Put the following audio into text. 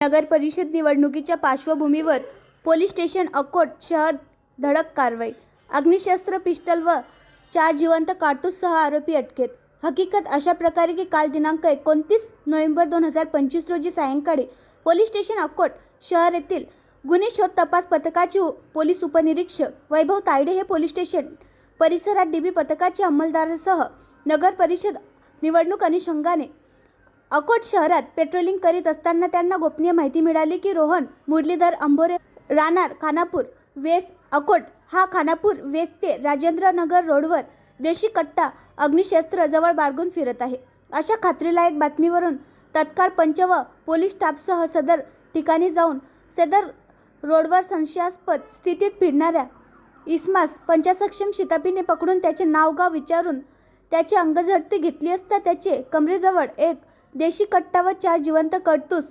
नगर परिषद निवडणुकीच्या पार्श्वभूमीवर पोलीस स्टेशन अकोट शहर धडक कारवाई. अग्निशस्त्र पिस्टल व 4 जिवंत काडतूससह आरोपी अटकेत. हकीकत अशा प्रकारे की काल दिनांक 29 नोव्हेंबर 2025 रोजी सायंकाळी पोलीस स्टेशन अकोट शहर येथील गुन्हे शोध तपास पथकाचे पोलीस उपनिरीक्षक वैभव तायडे हे पोलीस स्टेशन परिसरात डीबी पथकाचे अंमलदारासह नगर परिषद निवडणूक अनुषंगाने अकोट शहरात पेट्रोलिंग करीत असताना त्यांना गोपनीय माहिती मिळाली की रोहन मुरलीधर अंबोरे राहणार खानापूर वेस्ट अकोट हा खानापूर वेस्ट ते राजेंद्र नगर रोडवर देशी कट्टा अग्निशस्त्र जवळ बाळगून फिरत आहे. अशा खात्रीलायक बातमीवरून तत्काळ पंच व पोलीस स्टाफसह सदर ठिकाणी जाऊन सदर रोडवर संशयास्पद स्थितीत फिरणाऱ्या इसमास पंचासक्षम शितापीने पकडून त्याचे नाव गाव विचारून त्याची अंगझडती घेतली असता त्याचे कमरेजवळ एक देशी कट्टा व 4 जिवंत काडतूस